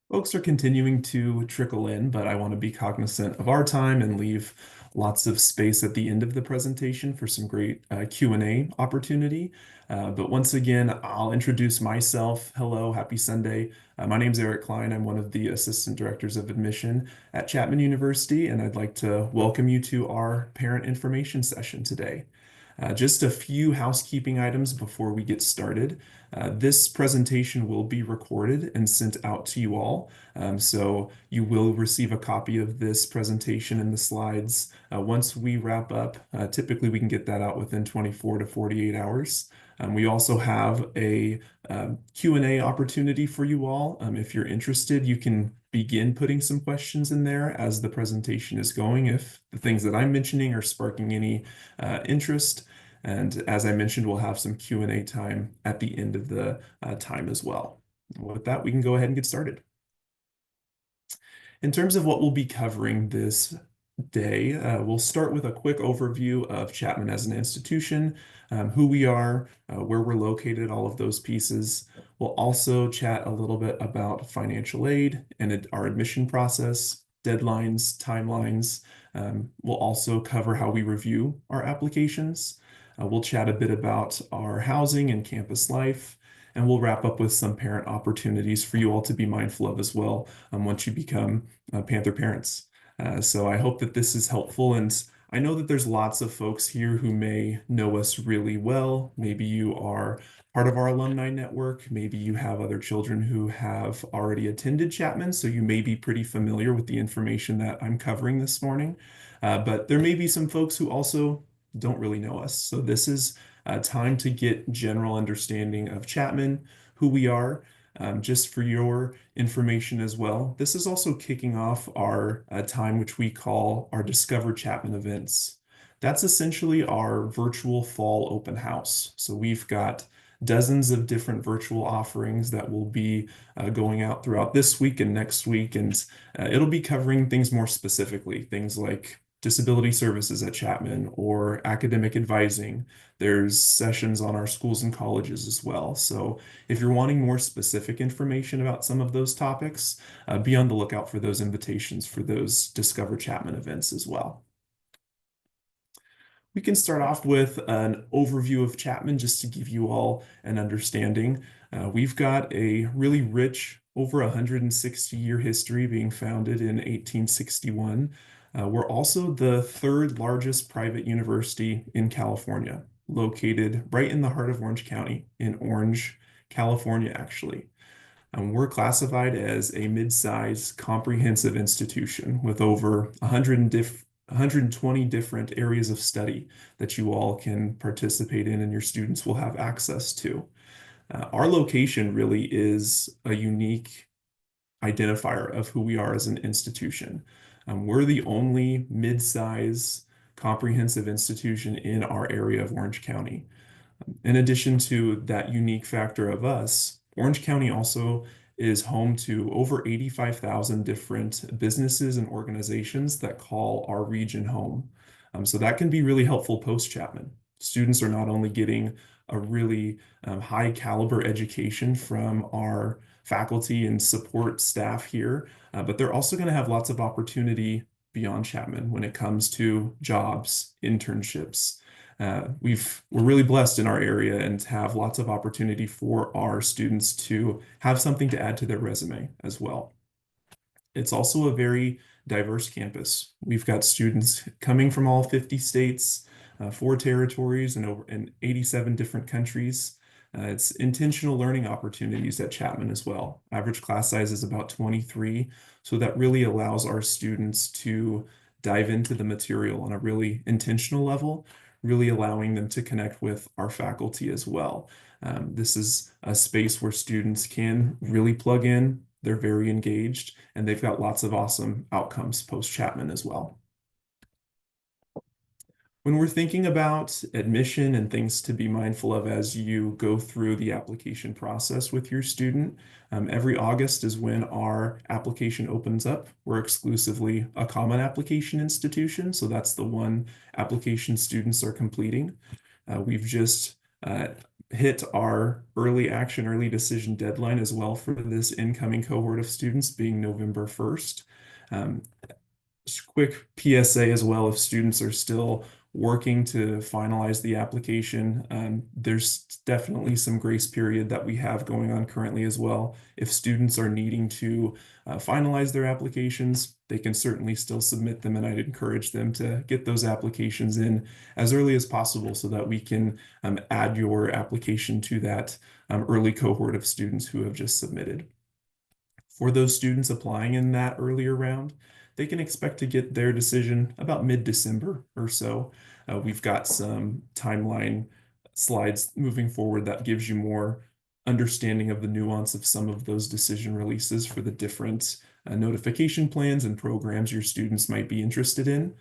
Folks are continuing to trickle in, but I want to be cognizant of our time and leave lots of space at the end of the presentation for some great Q&A opportunity. But once again, I'll introduce myself. Hello, happy Sunday. My name is Eric Klein. I'm one of the Assistant Directors of Admission at Chapman University, and I'd like to welcome you to our parent information session today. Just a few housekeeping items before we get started. This presentation will be recorded and sent out to you all. So you will receive a copy of this presentation and the slides once we wrap up. Typically, we can get that out within 24 to 48 hours. We also have a Q&A opportunity for you all. If you're interested, you can begin putting some questions in there as the presentation is going, if the things that I'm mentioning are sparking any interest. And as I mentioned, we'll have some Q&A time at the end of the time as well. With that, we can go ahead and get started. In terms of what we'll be covering this day, we'll start with a quick overview of Chapman as an institution, who we are, where we're located, all of those pieces. We'll also chat a little bit about financial aid and our admission process, deadlines, timelines. We'll also cover how we review our applications. We'll chat a bit about our housing and campus life, and we'll wrap up with some parent opportunities for you all to be mindful of as well once you become Panther parents. So I hope that this is helpful, and I know that there's lots of folks here who may know us really well. Maybe you are part of our alumni network. Maybe you have other children who have already attended Chapman, so you may be pretty familiar with the information that I'm covering this morning. But there may be some folks who also don't really know us. So this is time to get general understanding of Chapman, who we are, just for your information as well. This is also kicking off our time, which we call our Discover Chapman events. That's essentially our virtual fall open house. So we've got dozens of different virtual offerings that will be going out throughout this week and next week, and it'll be covering things more specifically, things like disability services at Chapman or academic advising. There's sessions on our schools and colleges as well. So if you're wanting more specific information about some of those topics, be on the lookout for those invitations for those Discover Chapman events as well. We can start off with an overview of Chapman just to give you all an understanding. We've got a really rich, over 160-year history, being founded in 1861. We're also the third largest private university in California, located right in the heart of Orange County, in Orange, California, actually. We're classified as a mid-sized comprehensive institution with over 120 different areas of study that you all can participate in and your students will have access to. Our location really is a unique identifier of who we are as an institution. We're the only mid-size comprehensive institution in our area of Orange County. In addition to that unique factor of us, Orange County also is home to over 85,000 different businesses and organizations that call our region home. So that can be really helpful post-Chapman. Students are not only getting a really high caliber education from our faculty and support staff here, but they're also going to have lots of opportunity beyond Chapman when it comes to jobs, internships. We're really blessed in our area and have lots of opportunity for our students to have something to add to their resume as well. It's also a very diverse campus. We've got students coming from all 50 states, 4 territories, and 87 different countries. It's intentional learning opportunities at Chapman as well. Average class size is about 23, so that really allows our students to dive into the material on a really intentional level, really allowing them to connect with our faculty as well. This is a space where students can really plug in. They're very engaged, and they've got lots of awesome outcomes post-Chapman as well. When we're thinking about admission and things to be mindful of as you go through the application process with your student, every August is when our application opens up. We're exclusively a common application institution, so that's the one application students are completing. We've just hit our early action, early decision deadline as well for this incoming cohort of students being November 1st. Just quick PSA as well, if students are still working to finalize the application, there's definitely some grace period that we have going on currently as well. If students are needing to finalize their applications, they can certainly still submit them, and I'd encourage them to get those applications in as early as possible so that we can add your application to that early cohort of students who have just submitted. For those students applying in that earlier round, they can expect to get their decision about mid-December or so. We've got some timeline slides moving forward that gives you more understanding of the nuance of some of those decision releases for the different notification plans and programs your students might be interested in.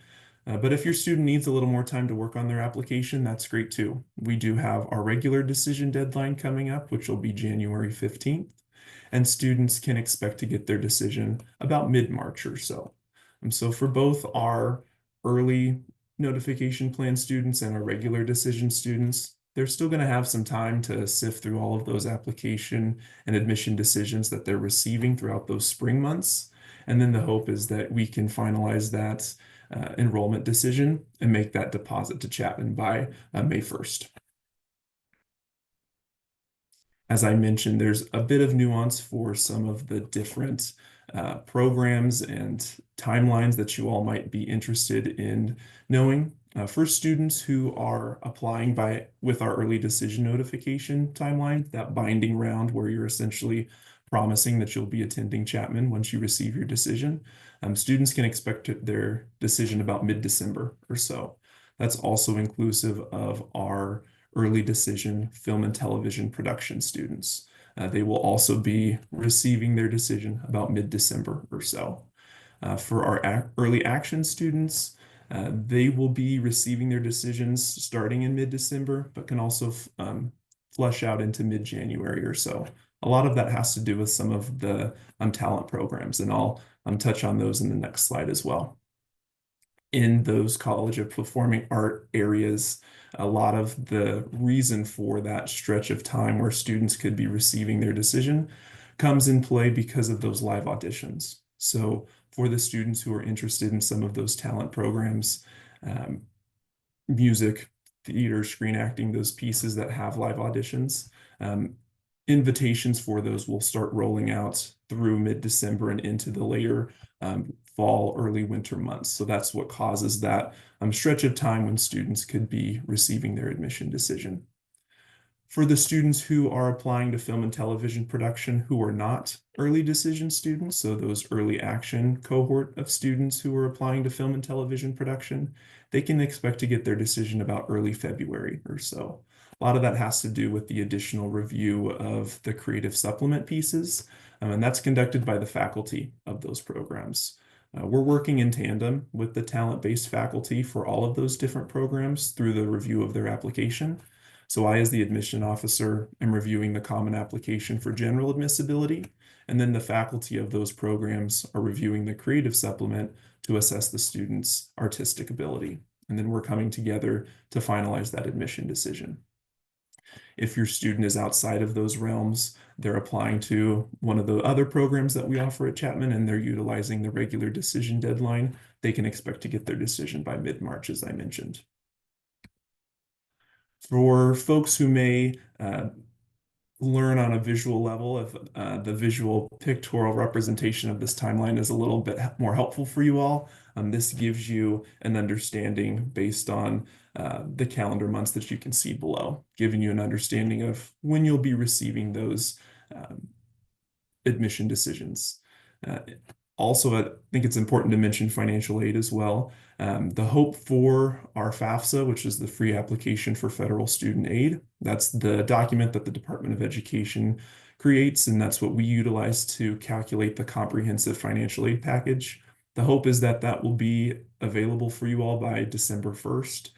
But if your student needs a little more time to work on their application, that's great too. We do have our regular decision deadline coming up, which will be January 15th, and students can expect to get their decision about mid-March or so. So for both our early notification plan students and our regular decision students, they're still going to have some time to sift through all of those application and admission decisions that they're receiving throughout those spring months. And then the hope is that we can finalize that enrollment decision and make that deposit to Chapman by May 1st. As I mentioned, there's a bit of nuance for some of the different programs and timelines that you all might be interested in knowing. For students who are applying with our early decision notification timeline, that binding round where you're essentially promising that you'll be attending Chapman once you receive your decision, students can expect their decision about mid-December or so. That's also inclusive of our early decision film and television production students. They will also be receiving their decision about mid-December or so. For our early action students, they will be receiving their decisions starting in mid-December, but can also flush out into mid-January or so. A lot of that has to do with some of the talent programs, and I'll touch on those in the next slide as well. In those College of Performing Art areas, a lot of the reason for that stretch of time where students could be receiving their decision comes in play because of those live auditions. So for the students who are interested in some of those talent programs, music, theater, screen acting, those pieces that have live auditions, invitations for those will start rolling out through mid-December and into the later fall, early winter months. So that's what causes that stretch of time when students could be receiving their admission decision. For the students who are applying to film and television production who are not early decision students, so those early action cohort of students who are applying to film and television production, they can expect to get their decision about early February or so. A lot of that has to do with the additional review of the creative supplement pieces, and that's conducted by the faculty of those programs. We're working in tandem with the talent-based faculty for all of those different programs through the review of their application. So I, as the admission officer, am reviewing the common application for general admissibility, and then the faculty of those programs are reviewing the creative supplement to assess the student's artistic ability. And then we're coming together to finalize that admission decision. If your student is outside of those realms, they're applying to one of the other programs that we offer at Chapman and they're utilizing the regular decision deadline, they can expect to get their decision by mid-March, as I mentioned. For folks who may learn on a visual level, if the visual pictorial representation of this timeline is a little bit more helpful for you all, this gives you an understanding based on the calendar months that you can see below, giving you an understanding of when you'll be receiving those admission decisions. Also, I think it's important to mention financial aid as well. The hope for our FAFSA, which is the free application for federal student aid, that's the document that the Department of Education creates, and that's what we utilize to calculate the comprehensive financial aid package. The hope is that that will be available for you all by December 1st.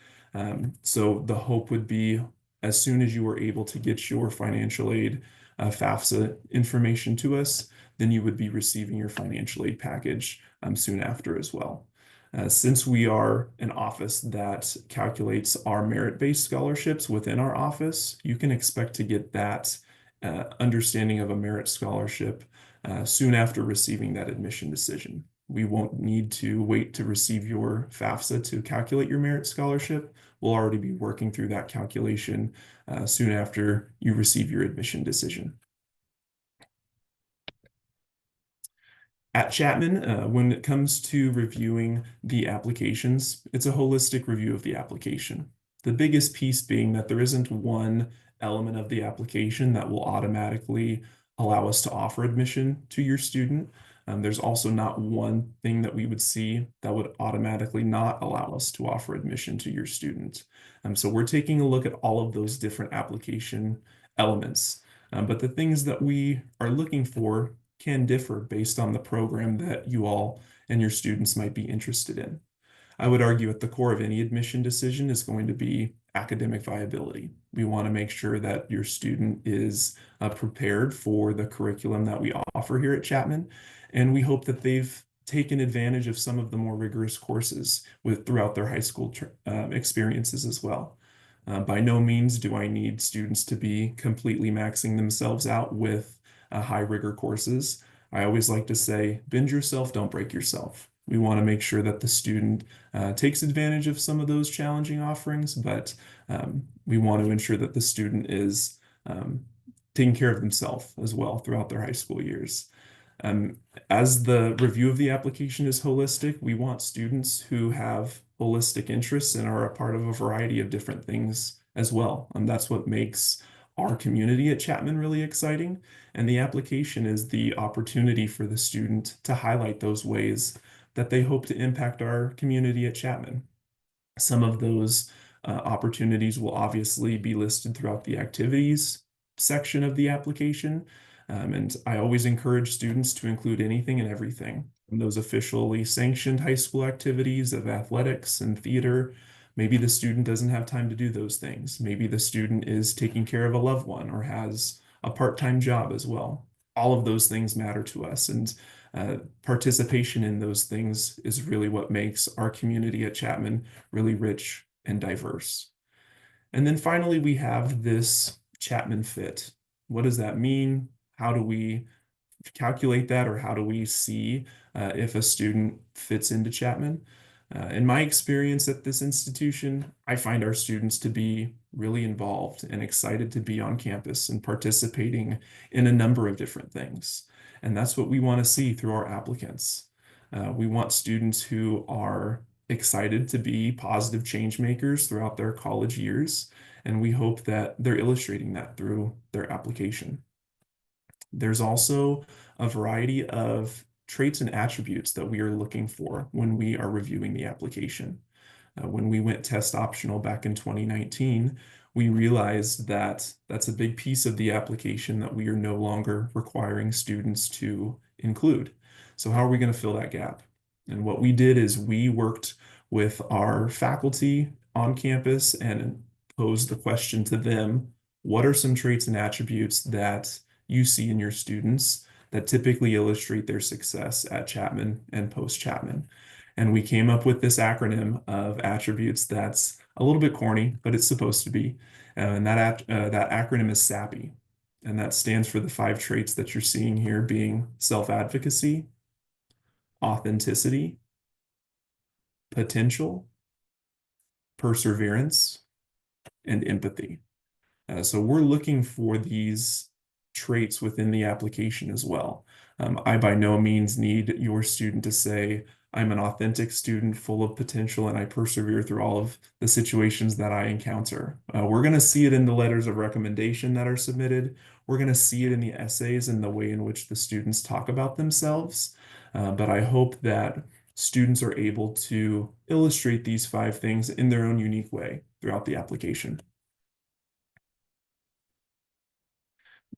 So the hope would be as soon as you were able to get your financial aid FAFSA information to us, then you would be receiving your financial aid package soon after as well. Since we are an office that calculates our merit-based scholarships within our office, you can expect to get that understanding of a merit scholarship soon after receiving that admission decision. We won't need to wait to receive your FAFSA to calculate your merit scholarship. We'll already be working through that calculation soon after you receive your admission decision. At Chapman, when it comes to reviewing the applications, it's a holistic review of the application. The biggest piece being that there isn't one element of the application that will automatically allow us to offer admission to your student. There's also not one thing that we would see that would automatically not allow us to offer admission to your student. So we're taking a look at all of those different application elements. But the things that we are looking for can differ based on the program that you all and your students might be interested in. I would argue at the core of any admission decision is going to be academic viability. We want to make sure that your student is prepared for the curriculum that we offer here at Chapman, and we hope that they've taken advantage of some of the more rigorous courses throughout their high school experiences as well. By no means do I need students to be completely maxing themselves out with high rigor courses. I always like to say, bend yourself, don't break yourself. We want to make sure that the student takes advantage of some of those challenging offerings, but we want to ensure that the student is taking care of themselves as well throughout their high school years. As the review of the application is holistic, we want students who have holistic interests and are a part of a variety of different things as well. And that's what makes our community at Chapman really exciting. And the application is the opportunity for the student to highlight those ways that they hope to impact our community at Chapman. Some of those opportunities will obviously be listed throughout the activities section of the application. And I always encourage students to include anything and everything from those officially sanctioned high school activities of athletics and theater. Maybe the student doesn't have time to do those things. Maybe the student is taking care of a loved one or has a part-time job as well. All of those things matter to us, and participation in those things is really what makes our community at Chapman really rich and diverse. And then finally, we have this Chapman Fit. What does that mean? How do we calculate that, or how do we see if a student fits into Chapman? In my experience at this institution, I find our students to be really involved and excited to be on campus and participating in a number of different things. And that's what we want to see through our applicants. We want students who are excited to be positive change makers throughout their college years, and we hope that they're illustrating that through their application. There's also a variety of traits and attributes that we are looking for when we are reviewing the application. When we went test optional back in 2019, we realized that that's a big piece of the application that we are no longer requiring students to include. So how are we going to fill that gap? And what we did is we worked with our faculty on campus and posed the question to them, what are some traits and attributes that you see in your students that typically illustrate their success at Chapman and post-Chapman? And we came up with this acronym of attributes that's a little bit corny, but it's supposed to be. And that acronym is SAPPE. And that stands for the 5 traits that you're seeing here being self-advocacy, authenticity, potential, perseverance, and empathy. So we're looking for these traits within the application as well. I by no means need your student to say, I'm an authentic student full of potential and I persevere through all of the situations that I encounter. We're going to see it in the letters of recommendation that are submitted. We're going to see it in the essays and the way in which the students talk about themselves. But I hope that students are able to illustrate these 5 things in their own unique way throughout the application.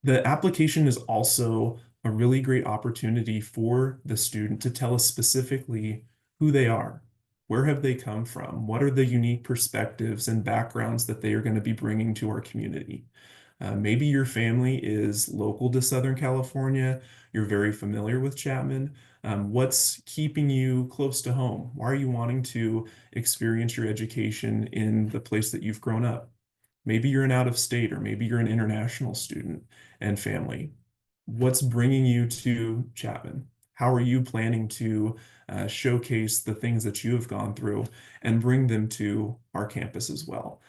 The application is also a really great opportunity for the student to tell us specifically who they are. Where have they come from? What are the unique perspectives and backgrounds that they are going to be bringing to our community? Maybe your family is local to Southern California. You're very familiar with Chapman. What's keeping you close to home? Why are you wanting to experience your education in the place that you've grown up? Maybe you're an out of state, or maybe you're an international student and family. What's bringing you to Chapman? How are you planning to showcase the things that you have gone through and bring them to our campus as well?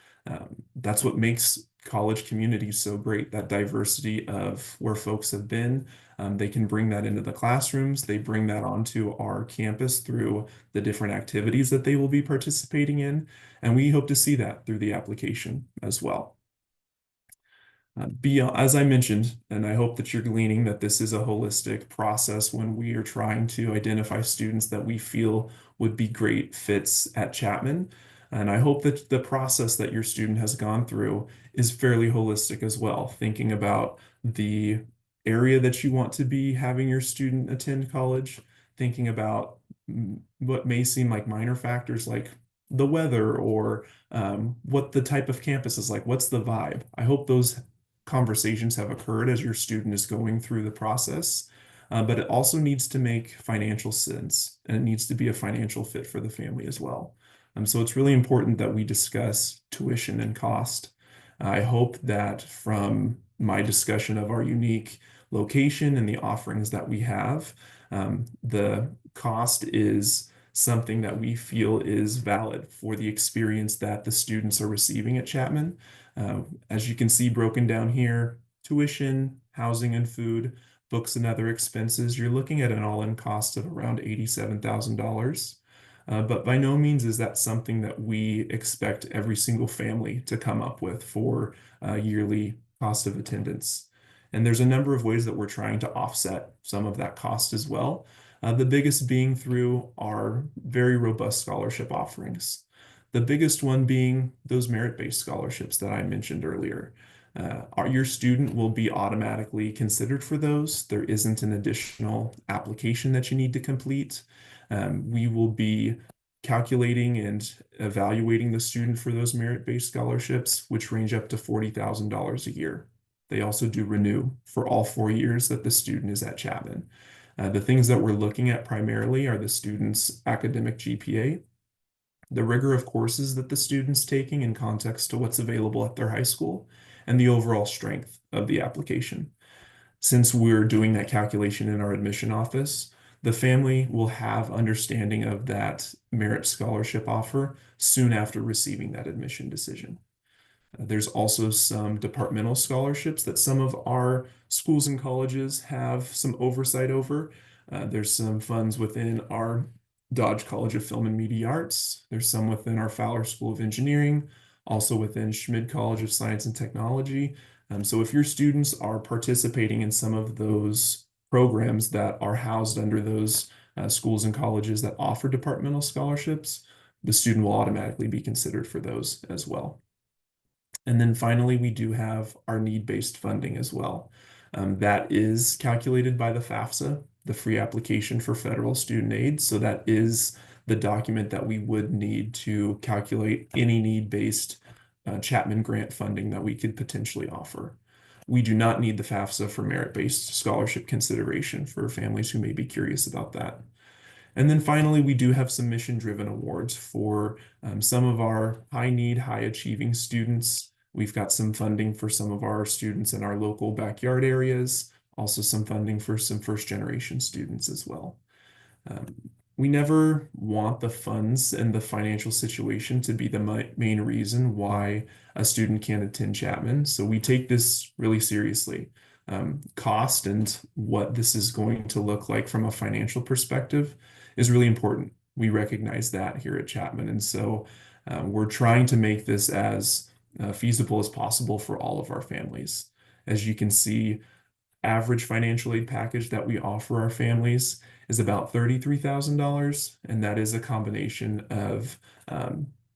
That's what makes college communities so great, that diversity of where folks have been. They can bring that into the classrooms. They bring that onto our campus through the different activities that they will be participating in. And we hope to see that through the application as well. Beyond, as I mentioned, and I hope that you're gleaning that this is a holistic process when we are trying to identify students that we feel would be great fits at Chapman. And I hope that the process that your student has gone through is fairly holistic as well, thinking about the area that you want to be having your student attend college, thinking about what may seem like minor factors like the weather, or what the type of campus is like, what's the vibe. I hope those conversations have occurred as your student is going through the process. But it also needs to make financial sense, and it needs to be a financial fit for the family as well. So it's really important that we discuss tuition and cost. I hope that from my discussion of our unique location and the offerings that we have, the cost is something that we feel is valid for the experience that the students are receiving at Chapman. As you can see broken down here, tuition, housing and food, books and other expenses, you're looking at an all-in cost of around $87,000. But by no means is that something that we expect every single family to come up with for yearly cost of attendance. And there's a number of ways that we're trying to offset some of that cost as well. The biggest being through our very robust scholarship offerings. The biggest one being those merit-based scholarships that I mentioned earlier. Your student will be automatically considered for those. There isn't an additional application that you need to complete. We will be calculating and evaluating the student for those merit-based scholarships, which range up to $40,000 a year. They also do renew for all 4 years that the student is at Chapman. The things that we're looking at primarily are the student's academic GPA, the rigor of courses that the student's taking in context to what's available at their high school, and the overall strength of the application. Since we're doing that calculation in our admission office, the family will have understanding of that merit scholarship offer soon after receiving that admission decision. There's also some departmental scholarships that some of our schools and colleges have some oversight over. There's some funds within our Dodge College of Film and Media Arts. There's some within our Fowler School of Engineering, also within Schmid College of Science and Technology. So if your students are participating in some of those programs that are housed under those schools and colleges that offer departmental scholarships, the student will automatically be considered for those as well. And then finally, we do have our need-based funding as well. That is calculated by the FAFSA, the Free Application for Federal Student Aid. So that is the document that we would need to calculate any need-based Chapman grant funding that we could potentially offer. We do not need the FAFSA for merit-based scholarship consideration for families who may be curious about that. And then finally, we do have some mission-driven awards for some of our high-need, high-achieving students. We've got some funding for some of our students in our local backyard areas, also some funding for some first-generation students as well. We never want the funds and the financial situation to be the main reason why a student can't attend Chapman. So we take this really seriously. Cost and what this is going to look like from a financial perspective is really important. We recognize that here at Chapman. And so we're trying to make this as feasible as possible for all of our families. As you can see, average financial aid package that we offer our families is about $33,000, and that is a combination of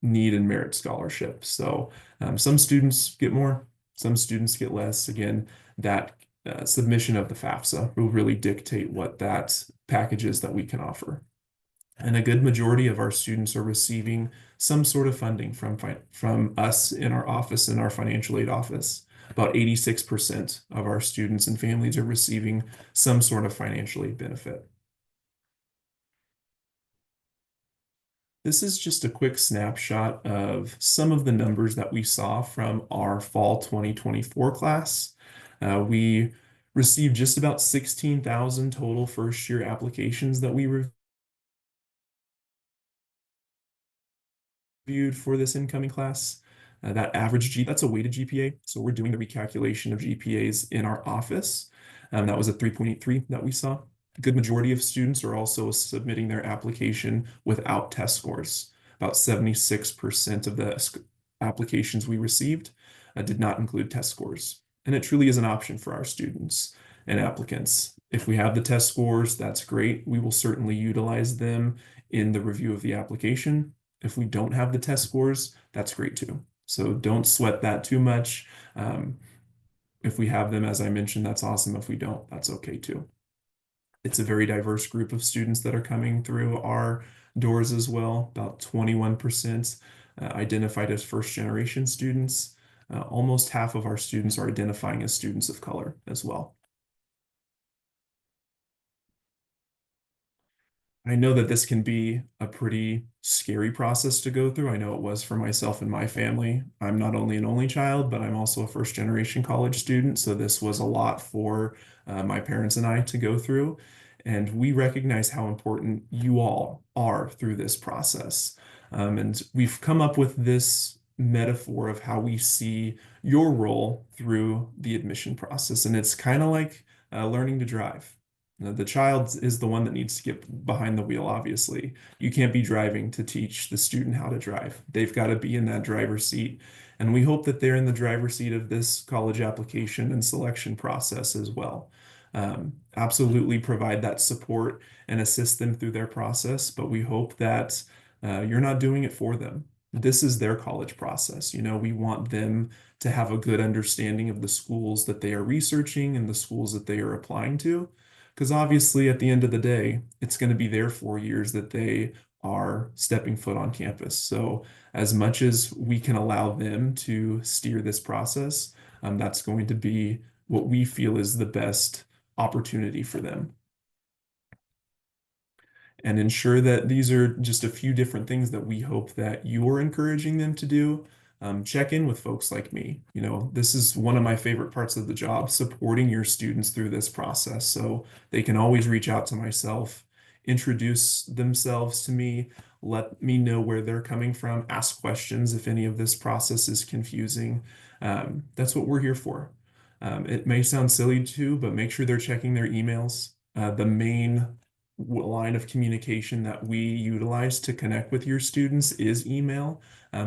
need and merit scholarships. So some students get more, some students get less. Again, that submission of the FAFSA will really dictate what that package is that we can offer. And a good majority of our students are receiving some sort of funding from us in our office, in our financial aid office. about 86% of our students and families are receiving some sort of financial aid benefit. This is just a quick snapshot of some of the numbers that we saw from our fall 2024 class. We received just about 16,000 total first year applications that we reviewed for this incoming class. That average that's a weighted GPA. So we're doing the recalculation of GPAs in our office. That was a 3.83 that we saw. A good majority of students are also submitting their application without test scores. About 76% of the applications we received did not include test scores. And it truly is an option for our students and applicants. If we have the test scores, that's great. We will certainly utilize them in the review of the application. If we don't have the test scores, that's great too. So don't sweat that too much. If we have them, as I mentioned, that's awesome. If we don't, that's okay too. It's a very diverse group of students that are coming through our doors as well. About 21% identified as first generation students. Almost half of our students are identifying as students of color as well. I know that this can be a pretty scary process to go through. I know it was for myself and my family. I'm not only an only child, but I'm also a first generation college student. So this was a lot for my parents and I to go through. And we recognize how important you all are through this process. And we've come up with this metaphor of how we see your role through the admission process. And it's kind of like learning to drive. The child is the one that needs to get behind the wheel, obviously. You can't be driving to teach the student how to drive. They've got to be in that driver's seat. And we hope that they're in the driver's seat of this college application and selection process as well. Absolutely provide that support and assist them through their process, but we hope that you're not doing it for them. This is their college process. We want them to have a good understanding of the schools that they are researching and the schools that they are applying to. Because obviously, at the end of the day, it's going to be their 4 years that they are stepping foot on campus. So, as much as we can allow them to steer this process, that's going to be what we feel is the best opportunity for them. And ensure that these are just a few different things that we hope that you're encouraging them to do. Check in with folks like me. This is one of my favorite parts of the job, supporting your students through this process. So they can always reach out to myself, introduce themselves to me, let me know where they're coming from, ask questions if any of this process is confusing. That's what we're here for. It may sound silly too, but make sure they're checking their emails. The main line of communication that we utilize to connect with your students is email.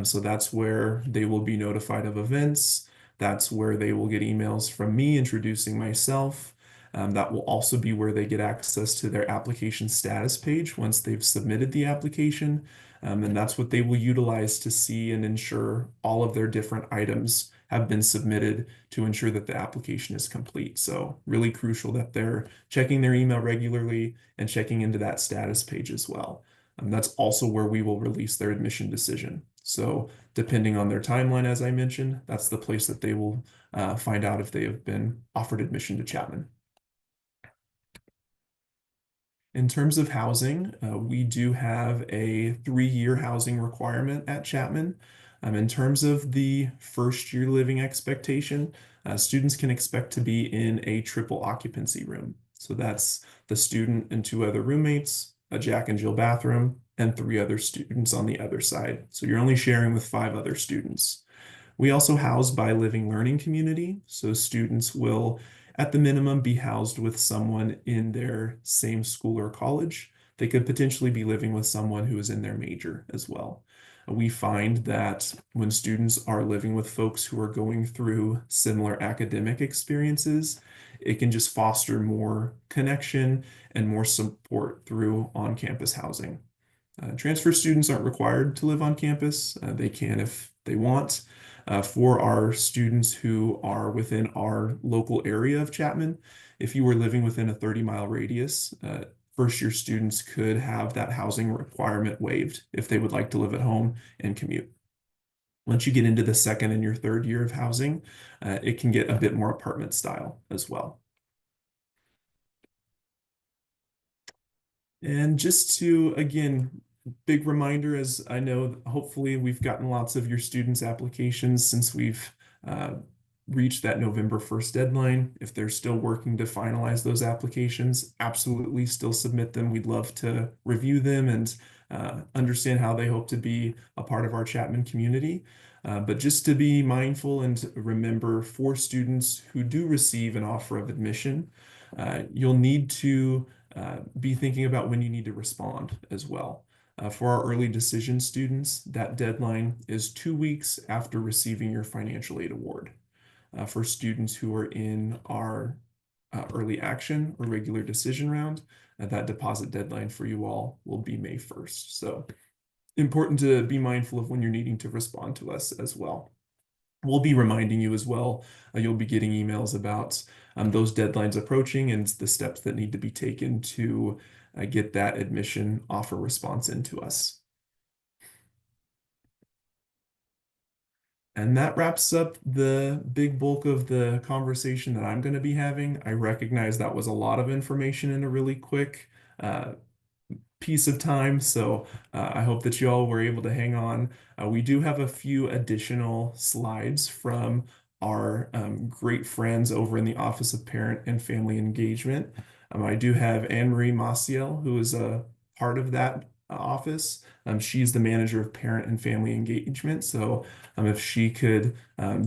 So that's where they will be notified of events. That's where they will get emails from me introducing myself. That will also be where they get access to their application status page once they've submitted the application. And that's what they will utilize to see and ensure all of their different items have been submitted to ensure that the application is complete. So really crucial that they're checking their email regularly and checking into that status page as well. That's also where we will release their admission decision. So depending on their timeline, as I mentioned, that's the place that they will find out if they have been offered admission to Chapman. In terms of housing, we do have a 3-year housing requirement at Chapman. In terms of the first year living expectation, students can expect to be in a triple occupancy room. So that's the student and 2 other roommates, a Jack and Jill bathroom, and 3 other students on the other side. So you're only sharing with 5 other students. We also house by living learning community. So students will, at the minimum, be housed with someone in their same school or college. They could potentially be living with someone who is in their major as well. We find that when students are living with folks who are going through similar academic experiences, it can just foster more connection and more support through on-campus housing. Transfer students aren't required to live on campus. They can if they want. For our students who are within our local area of Chapman, if you were living within a 30-mile radius, first-year students could have that housing requirement waived if they would like to live at home and commute. Once you get into the second and your third year of housing, it can get a bit more apartment style as well. And just to, again, big reminder, as I know, hopefully we've gotten lots of your students' applications since we've uh, reached that November 1st deadline. If they're still working to finalize those applications, absolutely still submit them. We'd love to review them and understand how they hope to be a part of our Chapman community. But just to be mindful and remember, for students who do receive an offer of admission, you'll need to be thinking about when you need to respond as well. For our early decision students, that deadline is 2 weeks after receiving your financial aid award. For students who are in our early action or regular decision round, that deposit deadline for you all will be May 1st. So important to be mindful of when you're needing to respond to us as well. We'll be reminding you as well. You'll be getting emails about those deadlines approaching and the steps that need to be taken to get that admission offer response into us. And that wraps up the big bulk of the conversation that I'm going to be having. I recognize that was a lot of information in a really quick uh, piece of time. So I hope that you all were able to hang on. We do have a few additional slides from our great friends over in the Office of Parent and Family Engagement. I do have Anne-Marie Maciel, who is a part of that office. She's the manager of Parent and Family Engagement. So if she could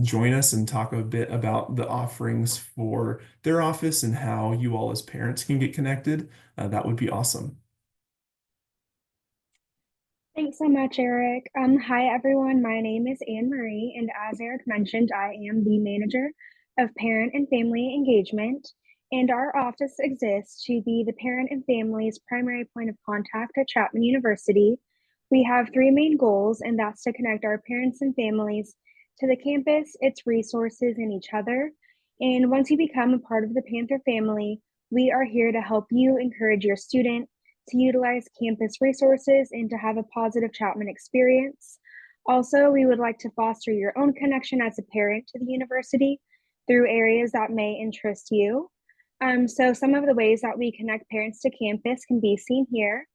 join us and talk a bit about the offerings for their office and how you all as parents can get connected, that would be awesome. Thanks so much, Eric. Hi, everyone. My name is Anne Marie, and as Eric mentioned, I am the manager of parent and family engagement. And our office exists to be the parent and family's primary point of contact at Chapman University. We have three main goals, and that's to connect our parents and families to the campus, its resources, and each other. And once you become a part of the Panther family, we are here to help you encourage your student to utilize campus resources and to have a positive Chapman experience. Also, we would like to foster your own connection as a parent to the university through areas that may interest you. So some of the ways that we connect parents to campus can be seen here.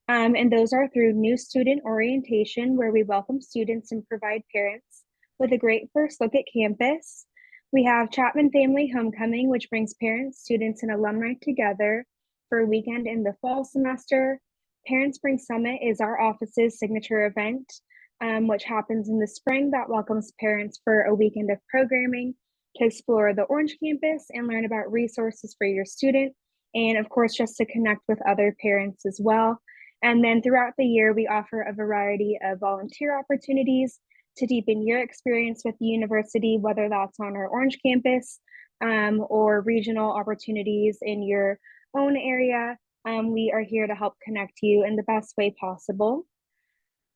And those are through new student orientation, where we welcome students and provide parents with a great first look at campus. We have Chapman Family Homecoming, which brings parents, students, and alumni together for a weekend in the fall semester. Parent Spring Summit is our office's signature event, which happens in the spring, that welcomes parents for a weekend of programming to explore the Orange campus and learn about resources for your student. And of course, just to connect with other parents as well. And then throughout the year, we offer a variety of volunteer opportunities to deepen your experience with the university, whether that's on our Orange campus or regional opportunities in your own area. We are here to help connect you in the best way possible.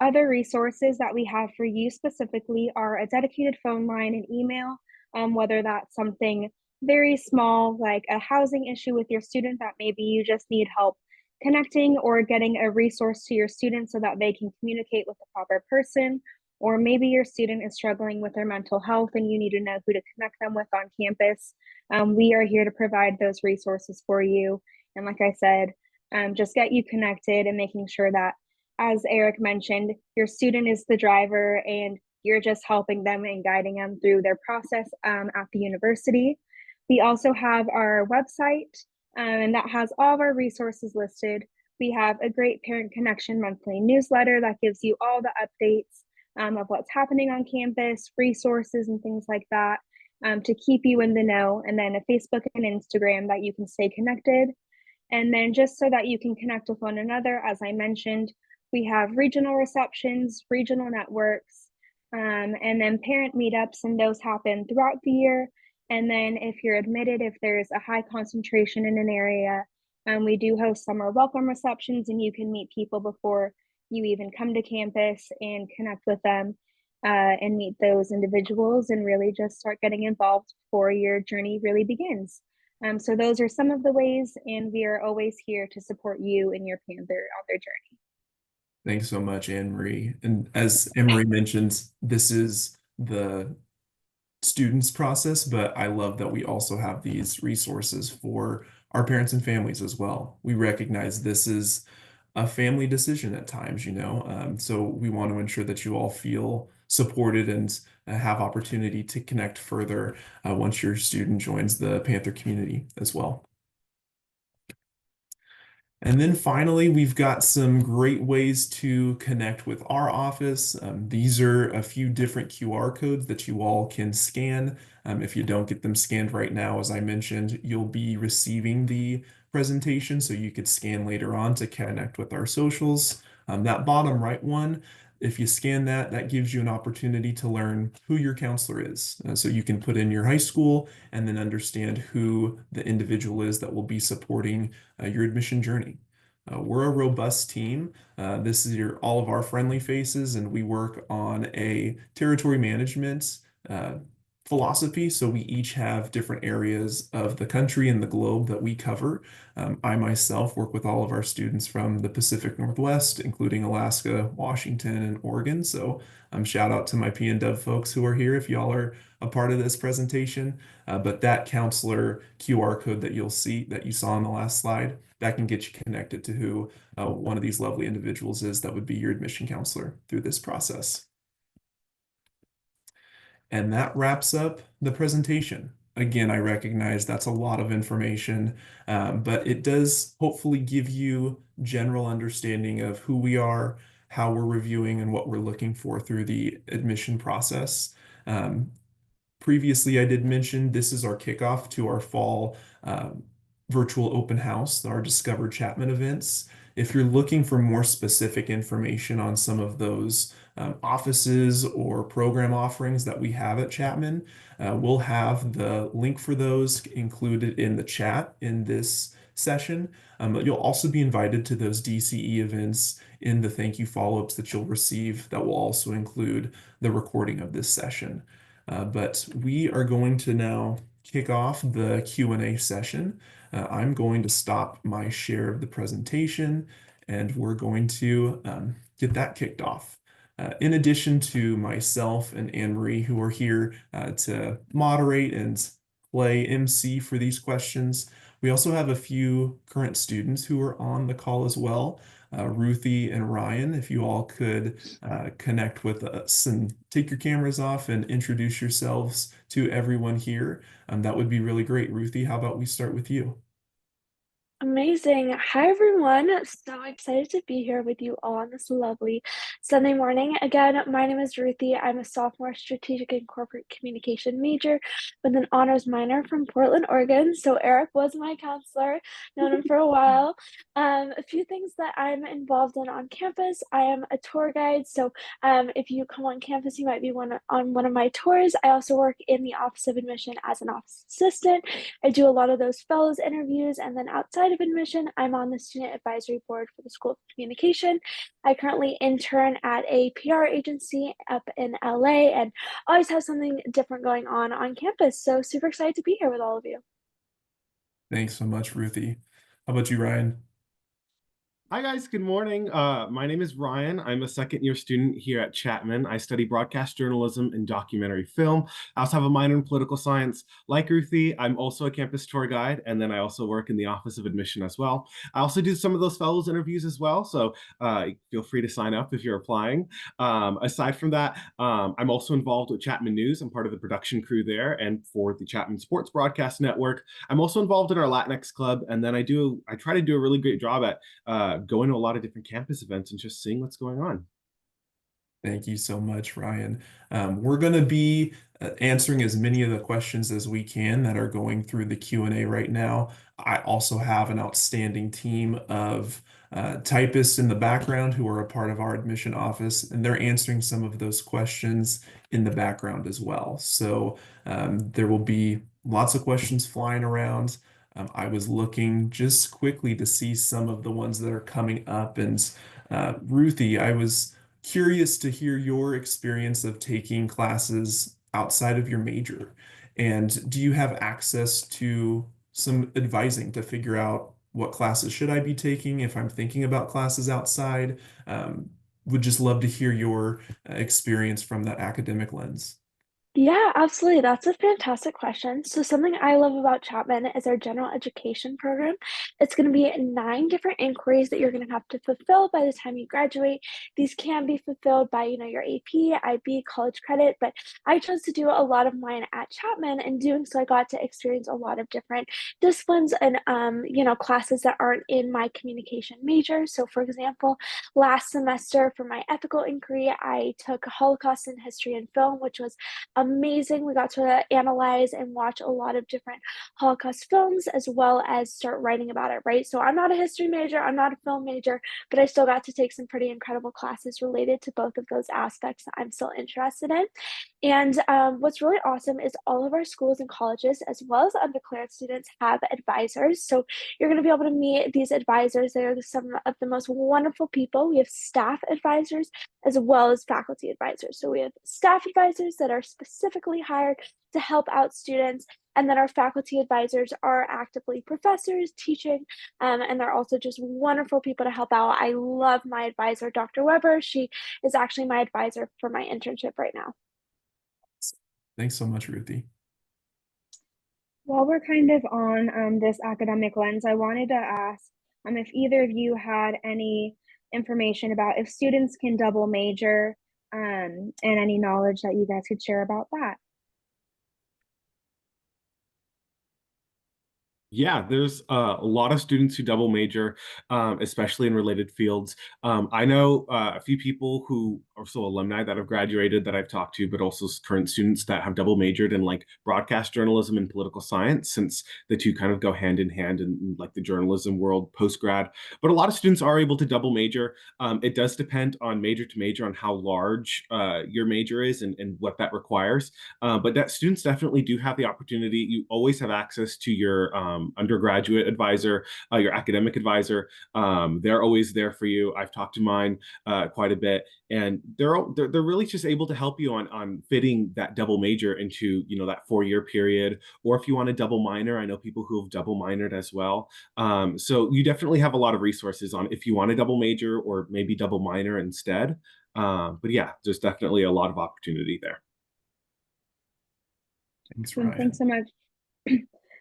Other resources that we have for you specifically are a dedicated phone line and email, whether that's something very small like a housing issue with your student that maybe you just need help connecting or getting a resource to your student so that they can communicate with the proper person, or maybe your student is struggling with their mental health and you need to know who to connect them with on campus. We are here to provide those resources for you. And like I said, just get you connected and making sure that, as Eric mentioned, your student is the driver and you're just helping them and guiding them through their process at the university. We also have our website, and that has all of our resources listed. We have a great Parent Connection monthly newsletter that gives you all the updates of what's happening on campus, resources, and things like that to keep you in the know. And then a Facebook and Instagram that you can stay connected. And then just so that you can connect with one another, as I mentioned, we have regional receptions, regional networks, and then parent meetups, and those happen throughout the year. And then if you're admitted, if there's a high concentration in an area, we do host summer welcome receptions, and you can meet people before you even come to campus and connect with them and meet those individuals and really just start getting involved before your journey really begins. So those are some of the ways, and we are always here to support you and your Panther on their journey. Thanks so much, Anne Marie. And as Anne Marie mentioned, this is the students process, but I love that we also have these resources for our parents and families as well. We recognize this is a family decision at times, so we want to ensure that you all feel supported and have opportunity to connect further once your student joins the Panther community as well. And then finally, we've got some great ways to connect with our office. These are a few different QR codes that you all can scan. If you don't get them scanned right now, as I mentioned, you'll be receiving the presentation, so you could scan later on to connect with our socials. That bottom right one, if you scan that, that gives you an opportunity to learn who your counselor is. So you can put in your high school and then understand who the individual is that will be supporting your admission journey. We're a robust team. This is all of our friendly faces, and we work on a territory management uh, philosophy. So we each have different areas of the country and the globe that we cover. I myself work with all of our students from the Pacific Northwest, including Alaska, Washington, and Oregon. So shout out to my PNW folks who are here if y'all are a part of this presentation. But that counselor QR code that you'll see that you saw on the last slide, that can get you connected to who one of these lovely individuals is that would be your admission counselor through this process. And that wraps up the presentation. Again, I recognize that's a lot of information, but it does hopefully give you general understanding of who we are, how we're reviewing, and what we're looking for through the admission process. Um, Previously, I did mention this is our kickoff to our fall virtual open house, our Discover Chapman events. If you're looking for more specific information on some of those offices or program offerings that we have at Chapman, we'll have the link for those included in the chat in this session. But you'll also be invited to those DCE events in the thank you follow-ups that you'll receive that will also include the recording of this session. But we are going to now kick off the Q&A session. I'm going to stop my share of the presentation, and we're going to get that kicked off. In addition to myself and Anne Marie, who are here to moderate and play MC for these questions, we also have a few current students who are on the call as well. Ruthie and Ryan, if you all could connect with us and take your cameras off and introduce yourselves to everyone here, that would be really great. Ruthie, how about we start with you? Amazing. Hi, everyone. So excited to be here with you all on this lovely Sunday morning. Again, my name is Ruthie. I'm a sophomore strategic and corporate communication major with an honors minor from Portland, Oregon. So Eric was my counselor, known him for a while. A few things that I'm involved in on campus. I am a tour guide. So if you come on campus, you might be on one of my tours. I also work in the Office of Admission as an office assistant. I do a lot of those fellows interviews, and then outside of admission, I'm on the student advisory board for the School of Communication. I currently intern at a PR agency up in LA and always have something different going on campus. So super excited to be here with all of you. Thanks so much, Ruthie. How about you, Ryan? Hi guys, good morning. My name is Ryan. I'm a second year student here at Chapman. I study broadcast journalism and documentary film. I also have a minor in political science. Like Ruthie, I'm also a campus tour guide, and then I also work in the Office of Admission as well. I also do some of those fellows interviews as well, so feel free to sign up if you're applying. Aside from that, I'm also involved with Chapman News. I'm part of the production crew there, and for the Chapman Sports Broadcast Network. I'm also involved in our Latinx club, and then I try to do a really great job at going to a lot of different campus events and just seeing what's going on. Thank you so much, Ryan. We're going to be answering as many of the questions as we can that are going through the Q&A right now. I also have an outstanding team of typists in the background who are a part of our admission office, and they're answering some of those questions in the background as well. So there will be lots of questions flying around. I was looking just quickly to see some of the ones that are coming up, and Ruthie, I was curious to hear your experience of taking classes outside of your major. And do you have access to some advising to figure out what classes should I be taking if I'm thinking about classes outside? Would just love to hear your experience from that academic lens. Yeah, absolutely. That's a fantastic question. So, something I love about Chapman is our general education program. It's going to be 9 different inquiries that you're going to have to fulfill by the time you graduate. These can be fulfilled by, your AP, IB, college credit, but I chose to do a lot of mine at Chapman. And doing so, I got to experience a lot of different disciplines and, classes that aren't in my communication major. So, for example, last semester for my ethical inquiry, I took Holocaust in history and film, which was amazing. We got to analyze and watch a lot of different Holocaust films as well as start writing about it, right? So I'm not a history major, I'm not a film major, but I still got to take some pretty incredible classes related to both of those aspects that I'm still interested in. And what's really awesome is all of our schools and colleges, as well as undeclared students, have advisors. So you're going to be able to meet these advisors. They're some of the most wonderful people. We have staff advisors as well as faculty advisors. So we have staff advisors that are specifically hired to help out students. And then our faculty advisors are actively professors teaching, and they're also just wonderful people to help out. I love my advisor, Dr. Weber. She is actually my advisor for my internship right now. Thanks so much, Ruthie. While we're kind of on this academic lens, I wanted to ask if either of you had any information about if students can double major, and any knowledge that you guys could share about that. Yeah, there's a lot of students who double major, especially in related fields. I know a few people who are still alumni that have graduated that I've talked to, but also current students that have double majored in like broadcast journalism and political science, since the two kind of go hand in hand in like the journalism world post grad. But a lot of students are able to double major. It does depend on major to major on how large your major is and what that requires. But that students definitely do have the opportunity. You always have access to your undergraduate advisor, your academic advisor. They're always there for you. I've talked to mine quite a bit, and they're really just able to help you on fitting that double major into that 4-year period. Or if you want a double minor, I know people who have double minored as well. So you definitely have a lot of resources on if you want a double major or maybe double minor instead. But yeah, there's definitely a lot of opportunity there. Thanks, Thanks Ryan. so much.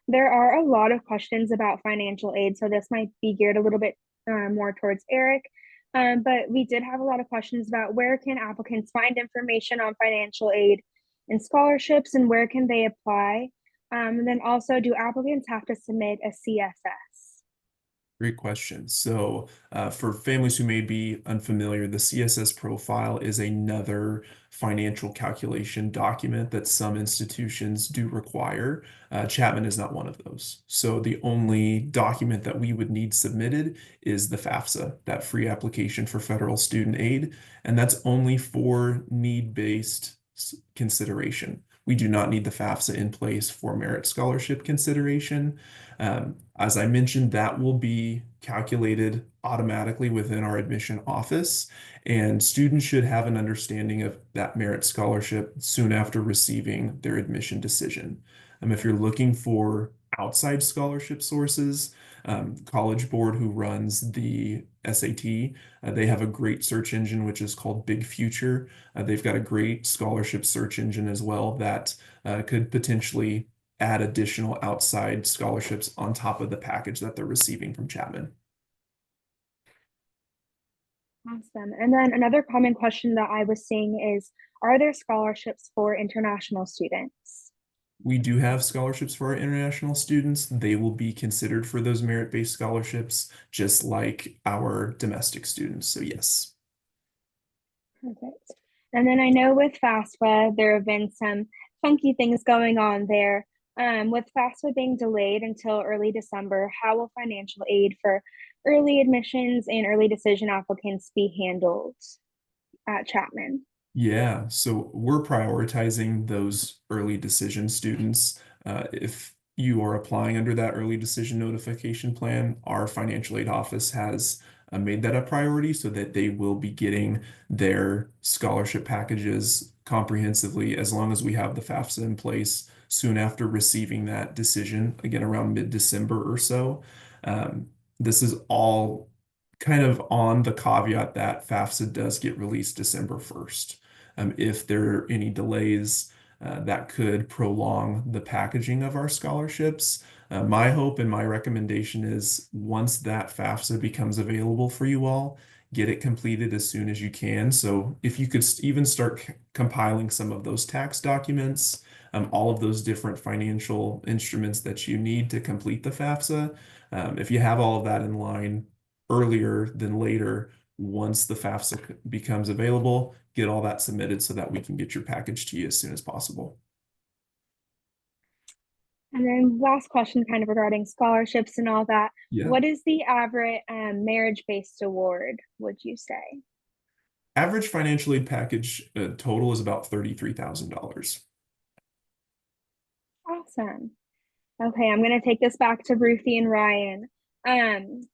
There are a lot of questions about financial aid, so this might be geared a little bit more towards Eric. But we did have a lot of questions about where can applicants find information on financial aid and scholarships, and where can they apply? And then also, do applicants have to submit a CSS? Great question. So for families who may be unfamiliar, the CSS profile is another financial calculation document that some institutions do require. Chapman is not one of those. So the only document that we would need submitted is the FAFSA, that free application for federal student aid, and that's only for need-based consideration. We do not need the FAFSA in place for merit scholarship consideration. As I mentioned, that will be calculated automatically within our admission office, and students should have an understanding of that merit scholarship soon after receiving their admission decision. If you're looking for outside scholarship sources, College Board, who runs the SAT, they have a great search engine which is called Big Future. They've got a great scholarship search engine as well that could potentially add additional outside scholarships on top of the package that they're receiving from Chapman. Awesome. And then another common question that I was seeing is, are there scholarships for international students? We do have scholarships for our international students. They will be considered for those merit-based scholarships, just like our domestic students. So yes. Perfect. And then I know with FAFSA, there have been some funky things going on there. With FAFSA being delayed until early December, how will financial aid for early admissions and early decision applicants be handled at Chapman? Yeah, so we're prioritizing those early decision students. If you are applying under that early decision notification plan, our financial aid office has made that a priority so that they will be getting their scholarship packages comprehensively as long as we have the FAFSA in place soon after receiving that decision, again around mid-December or so. This is all kind of on the caveat that FAFSA does get released December 1st. If there are any delays, that could prolong the packaging of our scholarships. My hope and my recommendation is once that FAFSA becomes available for you all, get it completed as soon as you can. So if you could even start compiling some of those tax documents, all of those different financial instruments that you need to complete the FAFSA, if you have all of that in line earlier than later, once the FAFSA becomes available, get all that submitted so that we can get your package to you as soon as possible. And then last question kind of regarding scholarships and all that. Yeah. What is the average marriage-based award, would you say? Average financial aid package total is about $33,000. Awesome. Okay, I'm going to take this back to Ruthie and Ryan.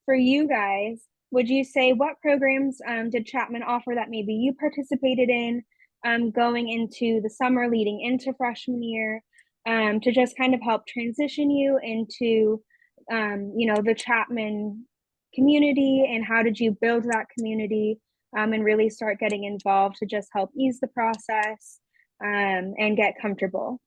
For you guys, would you say what programs did Chapman offer that maybe you participated in going into the summer leading into freshman year to just kind of help transition you into, the Chapman community, and how did you build that community and really start getting involved to just help ease the process and get comfortable?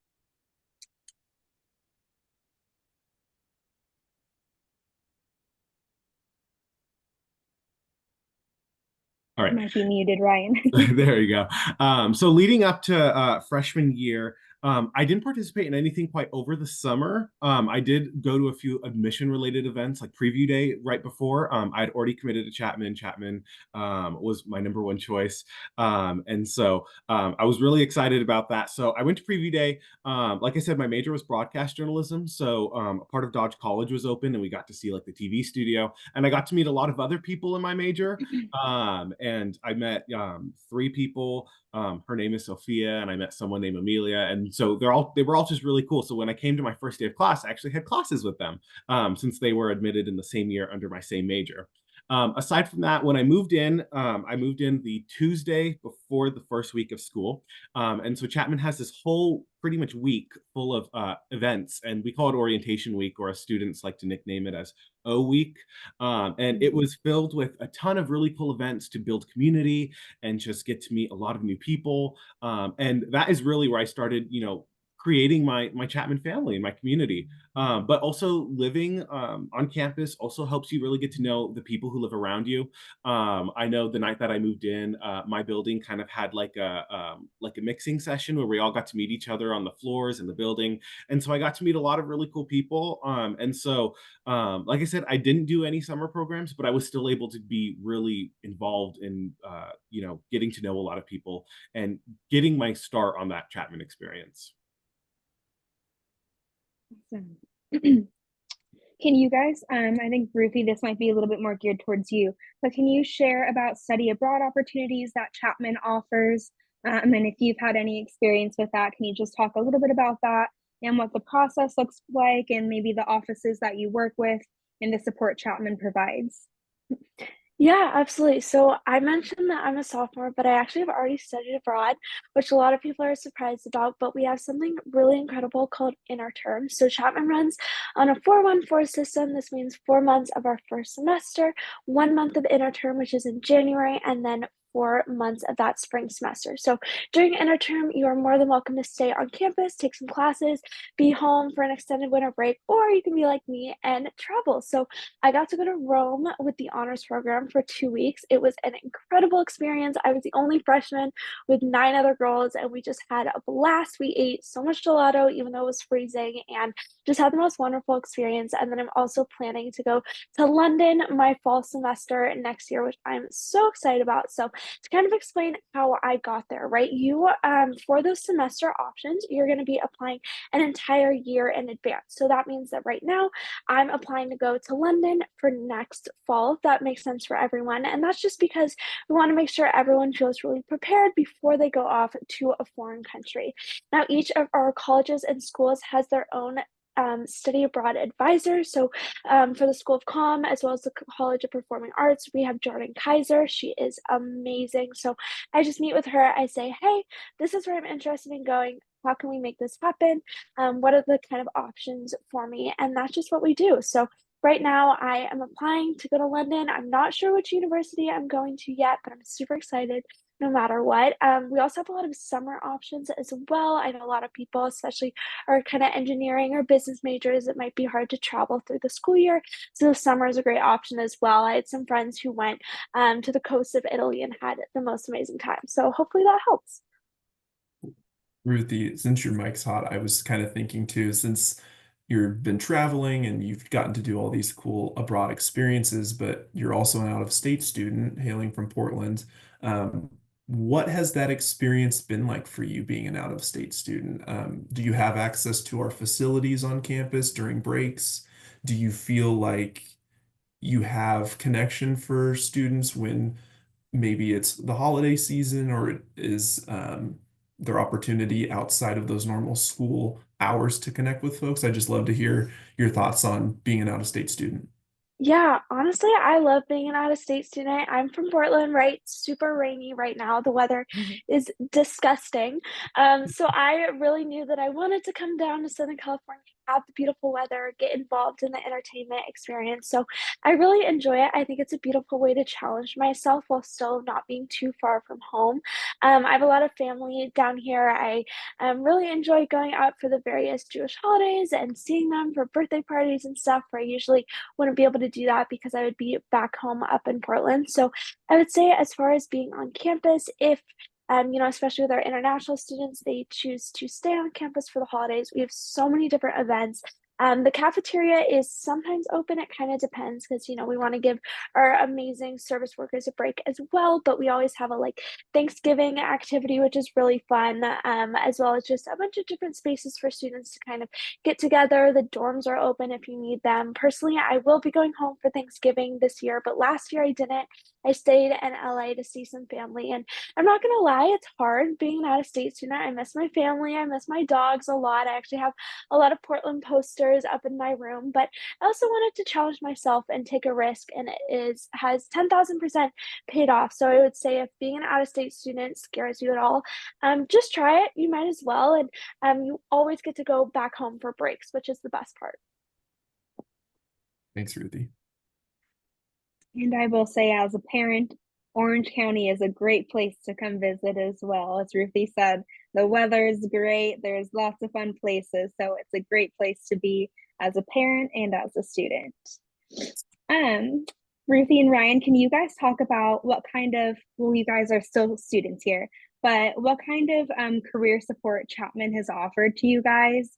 All right. Might be muted, Ryan. There you go. So leading up to freshman year, I didn't participate in anything quite over the summer. I did go to a few admission-related events, like preview day right before. I'd already committed to Chapman. Chapman was my number one choice. And so I was really excited about that. So I went to preview day. Like I said, my major was broadcast journalism. So a part of Dodge College was open, and we got to see like the TV studio. And I got to meet a lot of other people in my major. And I met three people. Her name is Sophia, and I met someone named Amelia. And so they were all just really cool. So when I came to my first day of class, I actually had classes with them since they were admitted in the same year under my same major. Aside from that, when I moved in the Tuesday before the first week of school. And so Chapman has this whole pretty much week full of events, and we call it orientation week, or as students like to nickname it as O week. And it was filled with a ton of really cool events to build community and just get to meet a lot of new people. And that is really where I started, creating my Chapman family and my community. But also living on campus also helps you really get to know the people who live around you. I know the night that I moved in, my building kind of had like a mixing session where we all got to meet each other on the floors in the building, and so I got to meet a lot of really cool people. And so, like I said, I didn't do any summer programs, but I was still able to be really involved in getting to know a lot of people and getting my start on that Chapman experience. Awesome. Can you guys, I think Ruthie, this might be a little bit more geared towards you, but can you share about study abroad opportunities that Chapman offers? And if you've had any experience with that, can you just talk a little bit about that and what the process looks like, and maybe the offices that you work with and the support Chapman provides? Yeah, absolutely. So I mentioned that I'm a sophomore, but I actually have already studied abroad, which a lot of people are surprised about. But we have something really incredible called interterm. So Chapman runs on a 4-1-4 system. This means 4 months of our first semester, 1 month of interterm, which is in January, and then 4 months of that spring semester. So during interterm, you are more than welcome to stay on campus, take some classes, be home for an extended winter break, or you can be like me and travel. So I got to go to Rome with the honors program for 2 weeks. It was an incredible experience. I was the only freshman with 9 other girls, and we just had a blast. We ate so much gelato, even though it was freezing, and just had the most wonderful experience. And then I'm also planning to go to London my fall semester next year, which I'm so excited about. So to kind of explain how I got there, right? You, for those semester options, you're going to be applying an entire year in advance. So that means that right now I'm applying to go to London for next fall, if that makes sense for everyone. And that's just because we want to make sure everyone feels really prepared before they go off to a foreign country. Now, each of our colleges and schools has their own study abroad advisor. So for the School of Comm, as well as the College of Performing Arts, we have Jordan Kaiser. She is amazing. So I just meet with her. I say, hey, this is where I'm interested in going. How can we make this happen? What are the kind of options for me? And that's just what we do. So right now I am applying to go to London. I'm not sure which university I'm going to yet, but I'm super excited no matter what. We also have a lot of summer options as well. I know a lot of people, especially are kind of engineering or business majors, it might be hard to travel through the school year. So summer is a great option as well. I had some friends who went to the coast of Italy and had the most amazing time. So hopefully that helps. Ruthie, since your mic's hot, I was kind of thinking too, since you've been traveling and you've gotten to do all these cool abroad experiences, but you're also an out-of-state student hailing from Portland. Um, what has that experience been like for you being an out-of-state student? Do you have access to our facilities on campus during breaks? Do you feel like you have connection for students when maybe it's the holiday season or it is their opportunity outside of those normal school hours to connect with folks? I just love to hear your thoughts on being an out-of-state student. Yeah, honestly, I love being an out-of-state student. I'm from Portland, right? Super rainy right now. The weather is disgusting. So I really knew that I wanted to come down to Southern California, have the beautiful weather, get involved in the entertainment experience. So I really enjoy it. I think it's a beautiful way to challenge myself while still not being too far from home. I have a lot of family down here. I really enjoy going out for the various Jewish holidays and seeing them for birthday parties and stuff, where I usually wouldn't be able to do that because I would be back home up in Portland. So I would say, as far as being on campus, if especially with our international students, they choose to stay on campus for the holidays. We have so many different events. The cafeteria is sometimes open. It kind of depends because, we want to give our amazing service workers a break as well. But we always have a Thanksgiving activity, which is really fun, as well as just a bunch of different spaces for students to kind of get together. The dorms are open if you need them. Personally, I will be going home for Thanksgiving this year, but last year I didn't. I stayed in LA to see some family, and I'm not gonna lie, it's hard being an out-of-state student. I miss my family. I miss my dogs a lot. I actually have a lot of Portland posters up in my room, but I also wanted to challenge myself and take a risk, and has 10,000% paid off. So I would say, if being an out-of-state student scares you at all, just try it. You might as well, and you always get to go back home for breaks, which is the best part. Thanks, Ruthie. And I will say, as a parent, Orange County is a great place to come visit as well. As Ruthie said, the weather is great. There's lots of fun places. So it's a great place to be as a parent and as a student. Um, Ruthie and Ryan, can you guys talk about what kind of, well, you guys are still students here, but what kind of career support Chapman has offered to you guys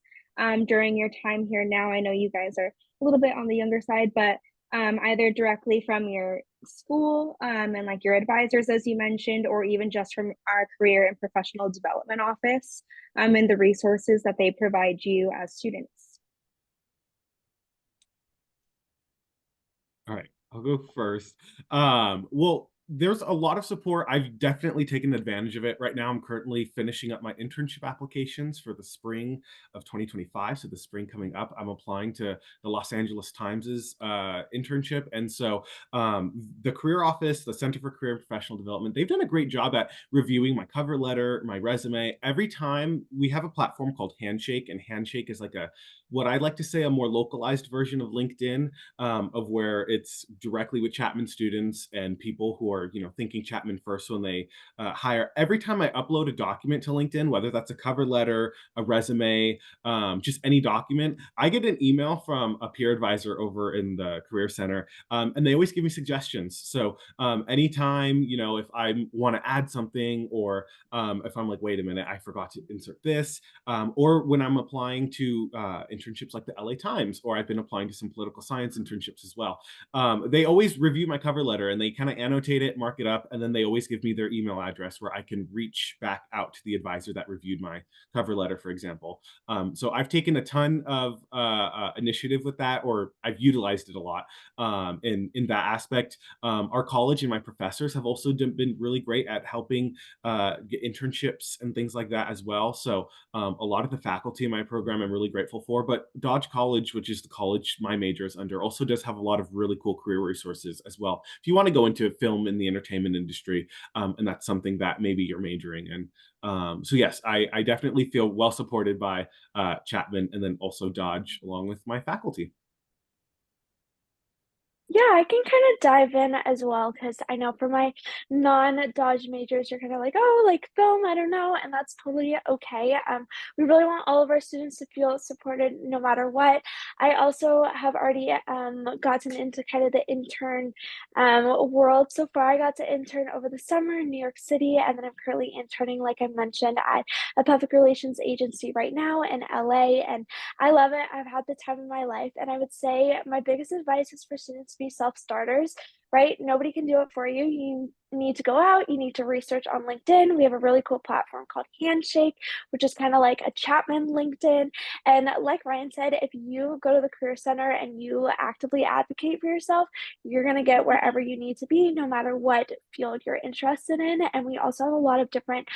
during your time here now? I know you guys are a little bit on the younger side, but either directly from your school and your advisors, as you mentioned, or even just from our career and professional development office and the resources that they provide you as students. All right, I'll go first. Well, there's a lot of support. I've definitely taken advantage of it. Right now, I'm currently finishing up my internship applications for the spring of 2025. So the spring coming up, I'm applying to the Los Angeles Times's internship. And so the career office, the Center for Career and Professional Development, they've done a great job at reviewing my cover letter, my resume. Every time we have a platform called Handshake, and Handshake is what I'd like to say, a more localized version of LinkedIn, of where it's directly with Chapman students and people who are, thinking Chapman first when they hire. Every time I upload a document to LinkedIn, whether that's a cover letter, a resume, just any document, I get an email from a peer advisor over in the Career Center, and they always give me suggestions. So anytime, if I want to add something, or if I'm like, wait a minute, I forgot to insert this, or when I'm applying to internships like the LA Times, or I've been applying to some political science internships as well. They always review my cover letter and they kind of annotate it, mark it up, and then they always give me their email address where I can reach back out to the advisor that reviewed my cover letter, for example. So I've taken a ton of initiative with that, or I've utilized it a lot in that aspect. Our college and my professors have also been really great at helping get internships and things like that as well. So a lot of the faculty in my program I'm really grateful for. But Dodge College, which is the college my major is under, also does have a lot of really cool career resources as well, if you want to go into film in the entertainment industry, and that's something that maybe you're majoring in. So yes, I definitely feel well supported by Chapman, and then also Dodge, along with my faculty. Yeah, I can kind of dive in as well because I know for my non-Dodge majors, you're kind of like, oh, like film, I don't know, and that's totally okay. We really want all of our students to feel supported no matter what. I also have already gotten into kind of the intern world so far. I got to intern over the summer in New York City, and then I'm currently interning, like I mentioned, at a public relations agency right now in LA, and I love it. I've had the time of my life. And I would say my biggest advice is for students to be self starters, right? Nobody can do it for you. You need to go out, you need to research on LinkedIn. We have a really cool platform called Handshake, which is kind of like a Chapman LinkedIn. And like Ryan said, if you go to the Career Center and you actively advocate for yourself, you're going to get wherever you need to be, no matter what field you're interested in. And we also have a lot of different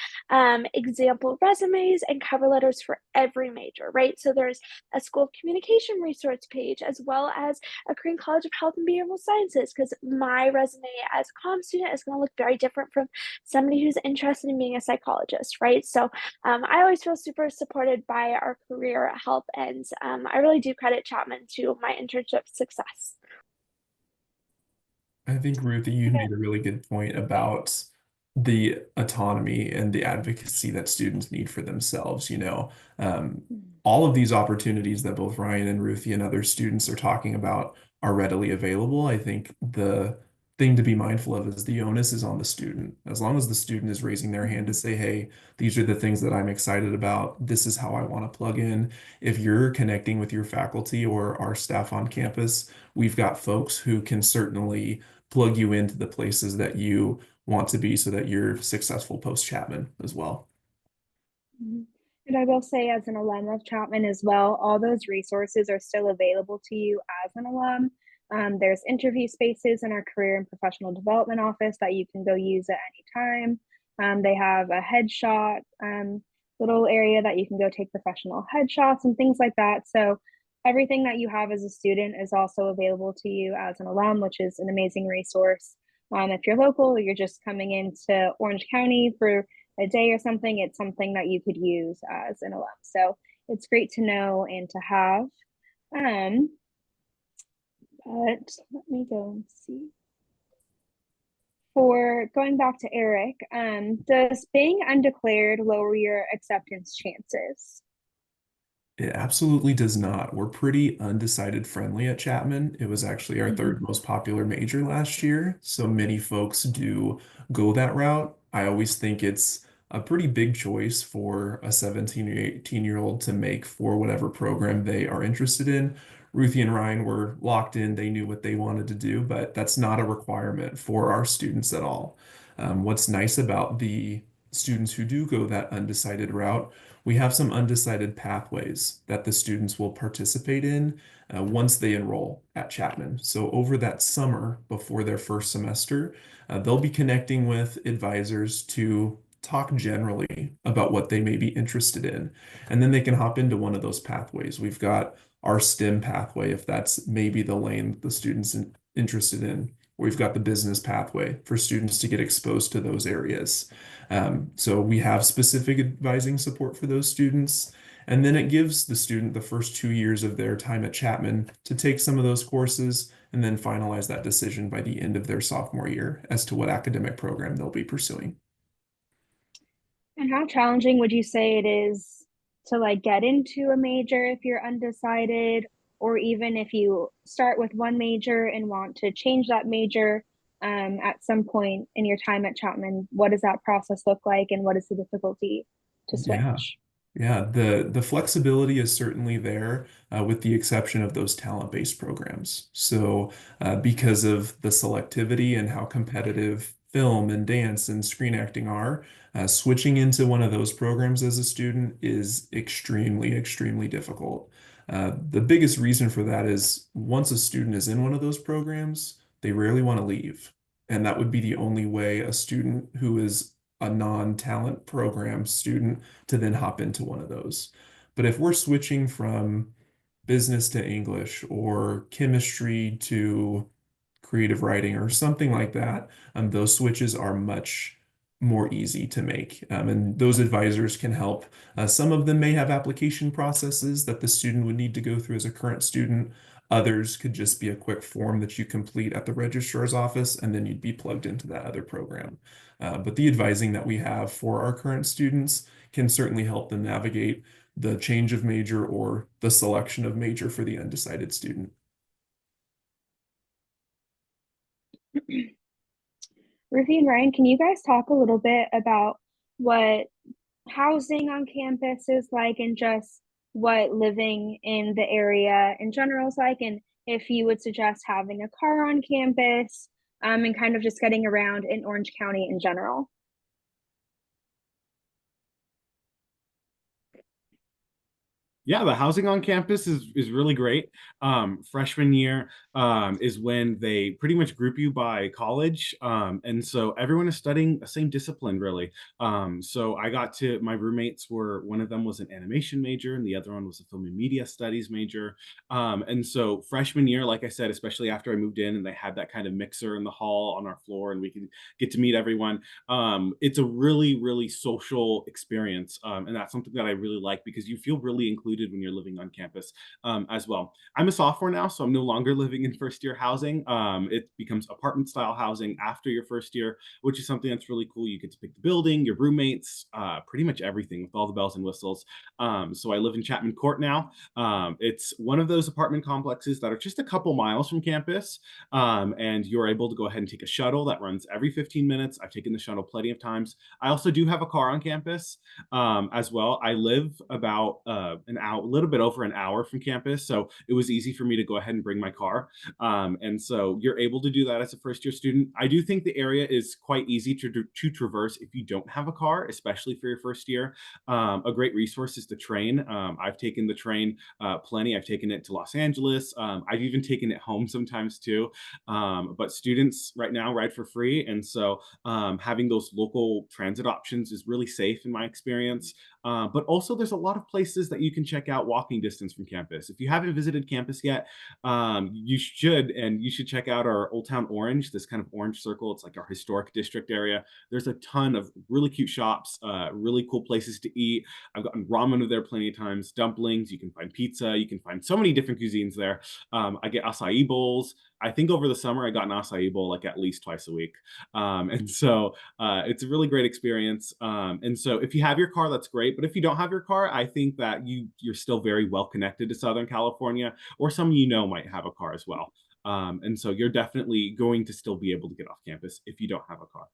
example resumes and cover letters for every major, right? So there's a School of Communication resource page, as well as a Korean College of Health and Behavioral Sciences, because my resume as a comm student is going to look very different from somebody who's interested in being a psychologist, right? So I always feel super supported by our career help, and I really do credit Chapman to my internship success. I think, Ruthie, you Okay. made a really good point about the autonomy and the advocacy that students need for themselves. All of these opportunities that both Ryan and Ruthie and other students are talking about are readily available. I think the thing to be mindful of is the onus is on the student. As long as the student is raising their hand to say, hey, these are the things that I'm excited about, this is how I want to plug in. If you're connecting with your faculty or our staff on campus, we've got folks who can certainly plug you into the places that you want to be so that you're successful post Chapman as well. Mhm. And I will say, as an alum of Chapman as well, all those resources are still available to you as an alum. There's interview spaces in our career and professional development office that you can go use at any time. They have a headshot little area that you can go take professional headshots and things like that. So everything that you have as a student is also available to you as an alum, which is an amazing resource. If you're local or you're just coming into Orange County for a day or something, it's something that you could use as an alum. So it's great to know and to have. Um, but let me go and see. For going back to Eric, does being undeclared lower your acceptance chances? It absolutely does not. We're pretty undecided friendly at Chapman. It was actually our third most popular major last year, so many folks do go that route. I always think it's a pretty big choice for a 17 or 18-year-old to make for whatever program they are interested in. Ruthie and Ryan were locked in, they knew what they wanted to do, but that's not a requirement for our students at all. What's nice about the students who do go that undecided route, we have some undecided pathways that the students will participate in once they enroll at Chapman. So over that summer before their first semester, they'll be connecting with advisors to talk generally about what they may be interested in. And then they can hop into one of those pathways. We've got our STEM pathway, if that's maybe the lane the student's interested in. We've got the business pathway for students to get exposed to those areas. So we have specific advising support for those students. And then it gives the student the first 2 years of their time at Chapman to take some of those courses and then finalize that decision by the end of their sophomore year as to what academic program they'll be pursuing. And how challenging would you say it is to like get into a major if you're undecided, or even if you start with one major and want to change that major at some point in your time at Chapman? What does that process look like, and what is the difficulty to Yeah. switch? Yeah, the flexibility is certainly there, with the exception of those talent-based programs. So, because of the selectivity and how competitive film and dance and screen acting are, switching into one of those programs as a student is extremely, extremely difficult. The biggest reason for that is once a student is in one of those programs, they rarely want to leave. And that would be the only way a student who is a non-talent program student to then hop into one of those. But if we're switching from business to English or chemistry to creative writing or something like that, those switches are much more easy to make. And those advisors can help. Some of them may have application processes that the student would need to go through as a current student. Others could just be a quick form that you complete at the registrar's office, and then you'd be plugged into that other program. But the advising that we have for our current students can certainly help them navigate the change of major or the selection of major for the undecided student. Ruthie and Ryan, can you guys talk a little bit about what housing on campus is like and just what living in the area in general is like, and if you would suggest having a car on campus, and kind of just getting around in Orange County in general? Yeah, the housing on campus is really great. Freshman year is when they pretty much group you by college. And so everyone is studying the same discipline, really. So my roommates were, one of them was an animation major and the other one was a film and media studies major. And so freshman year, like I said, especially after I moved in and they had that kind of mixer in the hall on our floor and we could get to meet everyone. It's a really, really social experience. And that's something that I really like because you feel really included when you're living on campus as well. I'm a sophomore now, so I'm no longer living in first year housing. It becomes apartment style housing after your first year, which is something that's really cool. You get to pick the building, your roommates, pretty much everything with all the bells and whistles. So I live in Chapman Court now. It's one of those apartment complexes that are just a couple miles from campus. And you're able to go ahead and take a shuttle that runs every 15 minutes. I've taken the shuttle plenty of times. I also do have a car on campus as well. I live about a little bit over an hour from campus, so it was easy for me to go ahead and bring my car. And so you're able to do that as a first year student. I do think the area is quite easy to traverse if you don't have a car, especially for your first year. A great resource is the train. I've taken the train plenty. I've taken it to Los Angeles. I've even taken it home sometimes too. But students right now ride for free. And so having those local transit options is really safe in my experience. But also there's a lot of places that you can check out walking distance from campus. If you haven't visited campus yet, you should check out our Old Town Orange, this kind of orange circle. It's like our historic district area. There's a ton of really cute shops, really cool places to eat. I've gotten ramen there plenty of times, dumplings, you can find pizza, you can find so many different cuisines there. I get acai bowls. I think over the summer I got an acai bowl like at least twice a week. And so it's a really great experience. And so if you have your car, that's great. But if you don't have your car, I think that you're still very well connected to Southern California, or some might have a car as well. And so you're definitely going to still be able to get off campus if you don't have a car.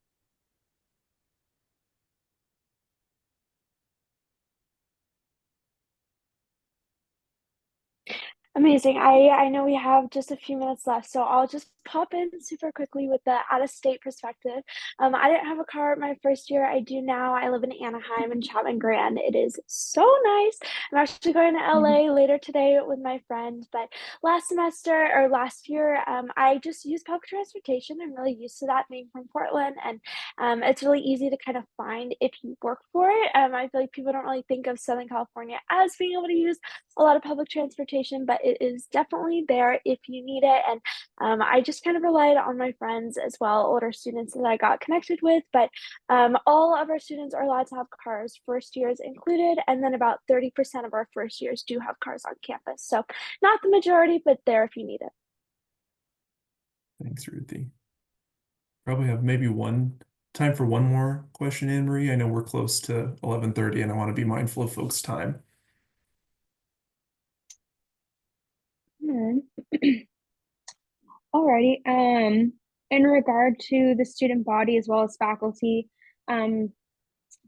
Amazing. I know we have just a few minutes left, so I'll just pop in super quickly with the out-of-state perspective. I didn't have a car my first year. I do now. I live in Anaheim and Chapman Grand. It is so nice. I'm actually going to LA later today with my friend, but last year, I just used public transportation. I'm really used to that being from Portland, and it's really easy to kind of find if you work for it. I feel like people don't really think of Southern California as being able to use a lot of public transportation, but it is definitely there if you need it. And I just kind of relied on my friends as well, older students that I got connected with. But all of our students are allowed to have cars, first years included, and then about 30% of our first years do have cars on campus. So not the majority, but there if you need it. Thanks, Ruthie. Probably have maybe time for one more question, Anne Marie. I know we're close to 11:30 and I want to be mindful of folks' time. Alrighty. In regard to the student body as well as faculty,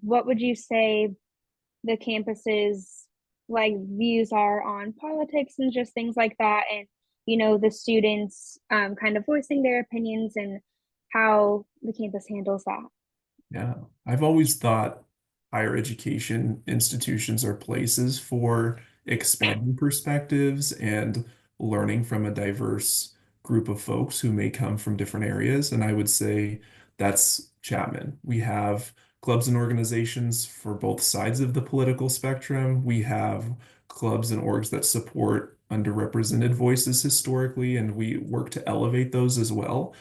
what would you say the campus's views are on politics and just things like that, and the students kind of voicing their opinions and how the campus handles that? Yeah, I've always thought higher education institutions are places for expanding perspectives and learning from a diverse group of folks who may come from different areas. And I would say that's Chapman. We have clubs and organizations for both sides of the political spectrum. We have clubs and orgs that support underrepresented voices historically, and we work to elevate those as well.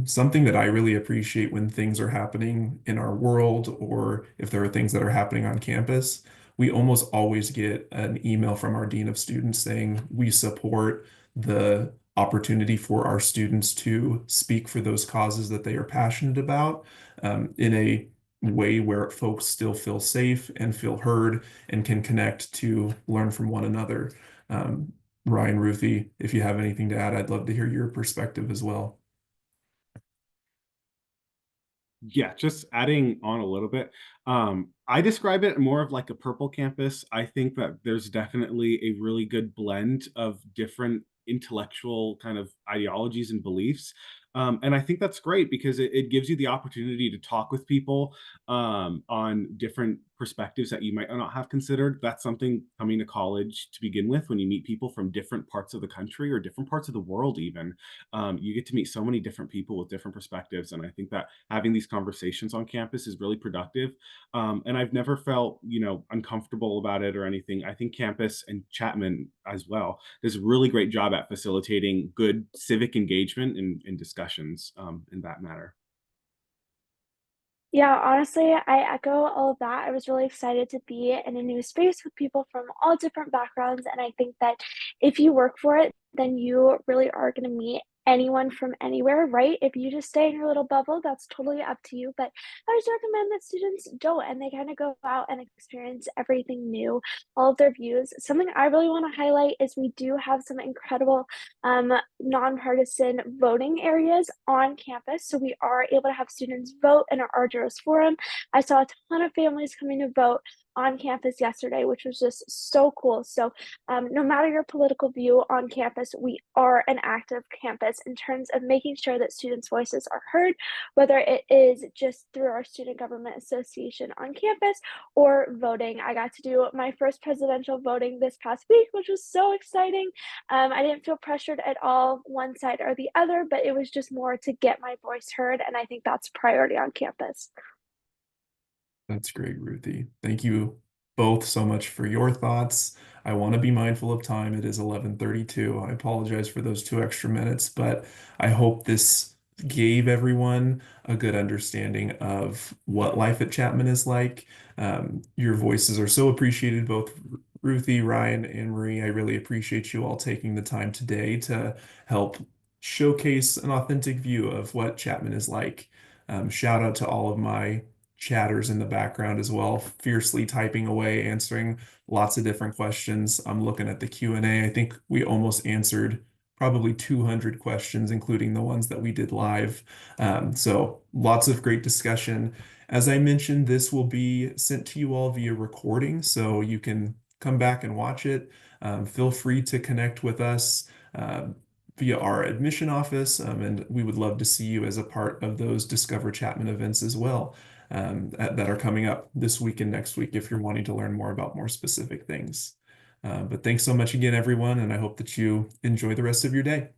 Something that I really appreciate when things are happening in our world, or if there are things that are happening on campus, we almost always get an email from our dean of students saying we support the opportunity for our students to speak for those causes that they are passionate about in a way where folks still feel safe and feel heard and can connect to learn from one another. Ryan, Ruthie, if you have anything to add, I'd love to hear your perspective as well. Yeah, just adding on a little bit. I describe it more of like a purple campus. I think that there's definitely a really good blend of different intellectual kind of ideologies and beliefs. And I think that's great because it gives you the opportunity to talk with people on different perspectives that you might not have considered. That's something coming to college to begin with, when you meet people from different parts of the country or different parts of the world, even. You get to meet so many different people with different perspectives. And I think that having these conversations on campus is really productive. And I've never felt, uncomfortable about it or anything. I think campus and Chapman as well does a really great job at facilitating good civic engagement and discussions in that matter. Yeah, honestly, I echo all of that. I was really excited to be in a new space with people from all different backgrounds. And I think that if you work for it, then you really are going to meet anyone from anywhere, right? If you just stay in your little bubble, that's totally up to you. But I just recommend that students don't and they kind of go out and experience everything new, all of their views. Something I really want to highlight is we do have some incredible nonpartisan voting areas on campus. So we are able to have students vote in our Arduous forum. I saw a ton of families coming to vote on campus yesterday, which was just so cool. So no matter your political view on campus, we are an active campus in terms of making sure that students' voices are heard, whether it is just through our Student Government Association on campus or voting. I got to do my first presidential voting this past week, which was so exciting. I didn't feel pressured at all, one side or the other, but it was just more to get my voice heard. And I think that's priority on campus. That's great, Ruthie. Thank you both so much for your thoughts. I want to be mindful of time. It is 11:32. I apologize for those 2 extra minutes, but I hope this gave everyone a good understanding of what life at Chapman is like. Your voices are so appreciated, both Ruthie, Ryan, and Marie. I really appreciate you all taking the time today to help showcase an authentic view of what Chapman is like. Shout out to all of my chatters in the background as well, fiercely typing away, answering lots of different questions. I'm looking at the Q&A. I think we almost answered probably 200 questions, including the ones that we did live. So lots of great discussion. As I mentioned, this will be sent to you all via recording, so you can come back and watch it. Feel free to connect with us via our admission office, and we would love to see you as a part of those Discover Chapman events as well that are coming up this week and next week if you're wanting to learn more about more specific things. But thanks so much again, everyone, and I hope that you enjoy the rest of your day.